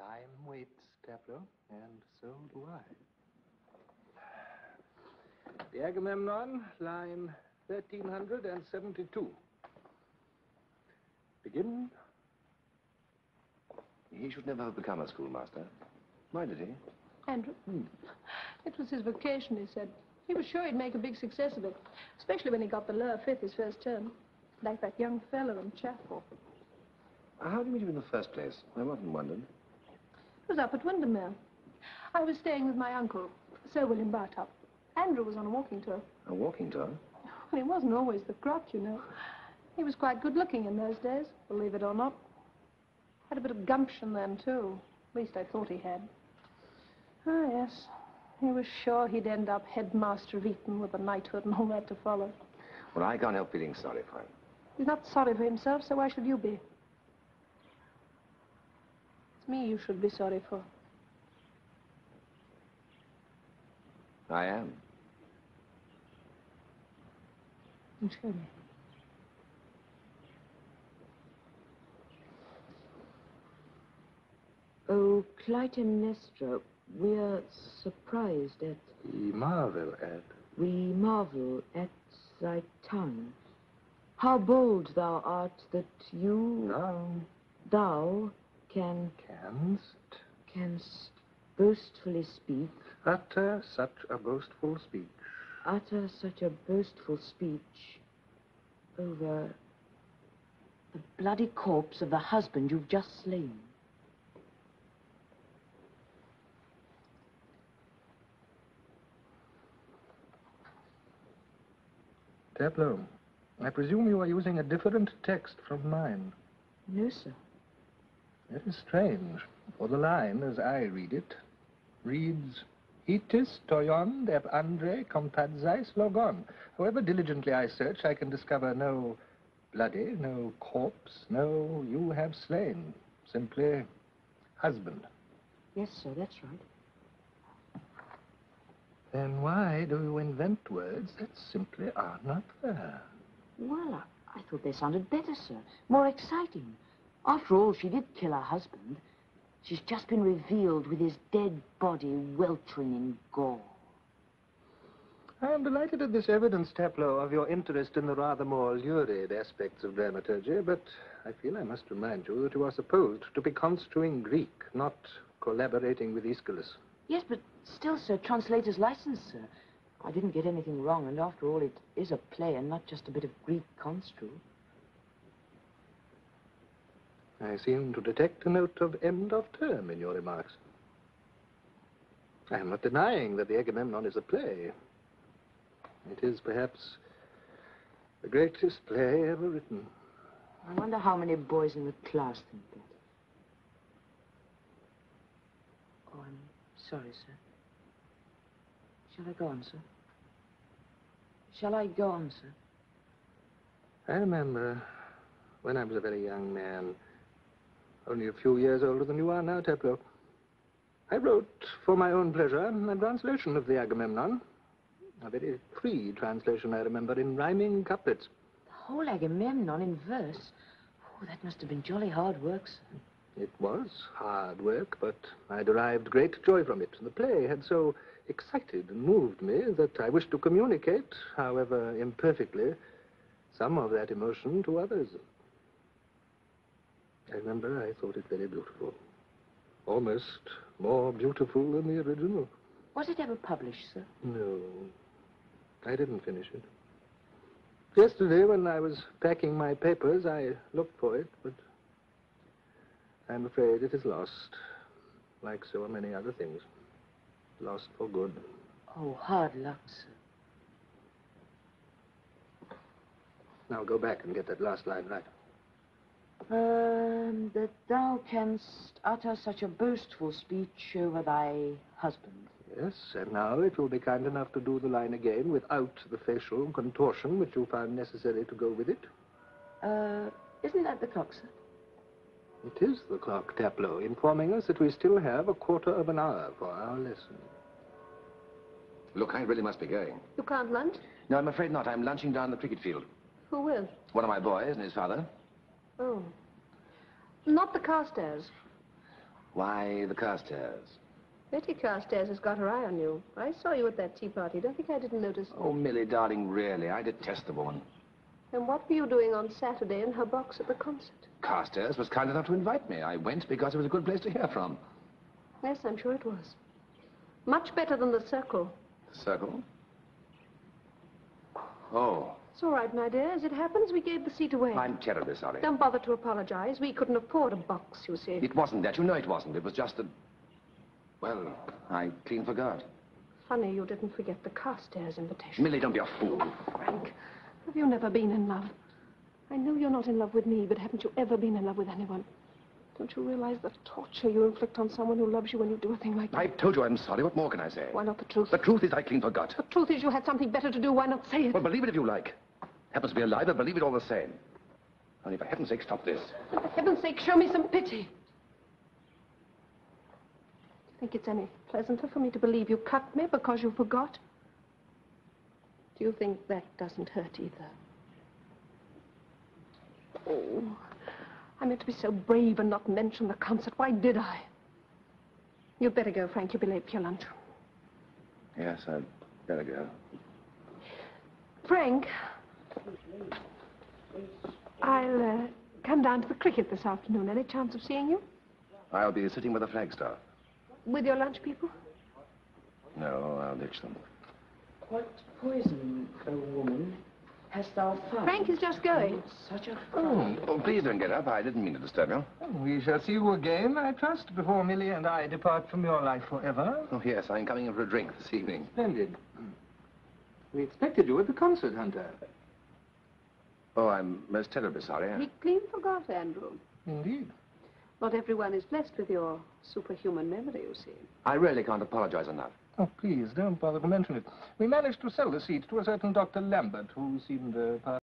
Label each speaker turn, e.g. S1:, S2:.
S1: Time waits, Taplow, and so do I. The Agamemnon, line 1372. Begin.
S2: He should never have become a schoolmaster. Why did he?
S3: Andrew? It was his vocation, he said. He was sure he'd make a big success of it, especially when he got the lower fifth his first term, like that young fellow in Chapel.
S2: How did you meet him in the first place? I often wondered.
S3: It was up at Windermere. I was staying with my uncle, Sir William Bartop. Andrew was on a walking tour.
S2: A walking tour?
S3: Well, he wasn't always the crop, you know. He was quite good-looking in those days, believe it or not. Had a bit of gumption then, too. At least I thought he had. Ah, yes. He was sure he'd end up headmaster of Eton with a knighthood and all that to follow.
S2: Well, I can't help feeling sorry for him.
S3: He's not sorry for himself, so why should you be? It's me you should be sorry for.
S2: I am.
S3: Show me.
S4: Oh, Clytemnestra, we're surprised at...
S1: We marvel at.
S4: We marvel at thy tongue. How bold thou art that you... Thou canst boastfully speak.
S1: Utter such a boastful speech.
S4: Utter such a boastful speech over the bloody corpse of the husband you've just slain.
S1: Taplow, I presume you are using a different text from mine.
S4: No, sir.
S1: That is strange, for the line, as I read it, reads, Hitis toion ep andre compadzais logon. However diligently I search, I can discover no bloody, no corpse, no you have slain. Simply husband.
S4: Yes, sir, that's right.
S1: Then why do you invent words that simply are not there?
S4: Well, I thought they sounded better, sir. More exciting. After all, she did kill her husband. She's just been revealed with his dead body weltering in gore.
S1: I am delighted at this evidence, Taplow, of your interest in the rather more lurid aspects of dramaturgy, but I feel I must remind you that you are supposed to be construing Greek, not collaborating with Aeschylus.
S4: Yes, but still, sir, translator's license, sir. I didn't get anything wrong, and after all, it is a play and not just a bit of Greek construe.
S1: I seem to detect a note of end of term in your remarks. I am not denying that the Agamemnon is a play. It is perhaps the greatest play ever written.
S4: I wonder how many boys in the class think that. Oh, I'm sorry, sir. Shall I go on, sir? Shall I go on, sir?
S1: I remember when I was a very young man, only a few years older than you are now, Taplow. I wrote, for my own pleasure, a translation of the Agamemnon. A very free translation, I remember, in rhyming couplets.
S4: The whole Agamemnon in verse? Oh, that must have been jolly hard work, sir.
S1: It was hard work, but I derived great joy from it. The play had so excited and moved me that I wished to communicate, however imperfectly, some of that emotion to others. I remember I thought it very beautiful. Almost more beautiful than the original.
S4: Was it ever published, sir?
S1: No. I didn't finish it. Yesterday, when I was packing my papers, I looked for it, but I'm afraid it is lost, like so many other things. Lost for good.
S4: Oh, hard luck, sir.
S1: Now go back and get that last line right.
S4: That thou canst utter such a boastful speech over thy husband.
S1: Yes, and now if you'll be kind enough to do the line again without the facial contortion which you found necessary to go with it.
S4: Isn't that the clock, sir?
S1: It is the clock, Taplow, informing us that we still have a quarter of an hour for our lesson.
S2: Look, I really must be going.
S3: You can't lunch?
S2: No, I'm afraid not. I'm lunching down the cricket field.
S3: Who will?
S2: One of my boys and his father.
S3: Oh. Not the Carstairs.
S2: Why the Carstairs?
S3: Betty Carstairs has got her eye on you. I saw you at that tea party. Don't think I didn't notice.
S2: Oh, Millie, darling, really, I detest the woman.
S3: And what were you doing on Saturday in her box at the concert?
S2: Carstairs was kind enough to invite me. I went because it was a good place to hear from.
S3: Yes, I'm sure it was. Much better than the Circle.
S2: The Circle? Oh.
S3: It's all right, my dear. As it happens, we gave the seat away.
S2: I'm terribly sorry.
S3: Don't bother to apologize. We couldn't afford a box, you see.
S2: It wasn't that. You know it wasn't. It was just that... Well, I clean forgot.
S3: Funny you didn't forget the Carstairs invitation.
S2: Millie, don't be a fool.
S3: Frank, have you never been in love? I know you're not in love with me, but haven't you ever been in love with anyone? Don't you realize the torture you inflict on someone who loves you when you do a thing like that?
S2: I've told you I'm sorry. What more can I say?
S3: Why not the truth?
S2: The truth is I clean forgot.
S3: The truth is you had something better to do. Why not say it?
S2: Well, believe it if you like. Happens to be a lie, but believe it all the same. Only for heaven's sake, stop this.
S3: For heaven's sake, show me some pity. Do you think it's any pleasanter for me to believe you cut me because you forgot? Do you think that doesn't hurt either? Oh, I meant to be so brave and not mention the concert. Why did I? You'd better go, Frank. You'll be late for your lunch.
S2: Yes, I'd better go.
S3: Frank, I'll come down to the cricket this afternoon. Any chance of seeing you?
S2: I'll be sitting with the Flagstaff.
S3: With your lunch people?
S2: No, I'll ditch them.
S4: What poison, O woman, hast thou found?
S3: Frank is just going.
S4: Such a
S2: Oh, please don't get up. I didn't mean to disturb you.
S1: We shall see you again, I trust, before Millie and I depart from your life forever.
S2: Oh, yes, I'm coming in for a drink this evening.
S1: Splendid. We expected you at the concert, Hunter.
S2: Oh, I'm most terribly sorry.
S3: He clean forgot, Andrew.
S1: Indeed.
S3: Not everyone is blessed with your superhuman memory, you see.
S2: I really can't apologize enough.
S1: Oh, please, don't bother to mention it. We managed to sell the seat to a certain Dr. Lambert, who seemed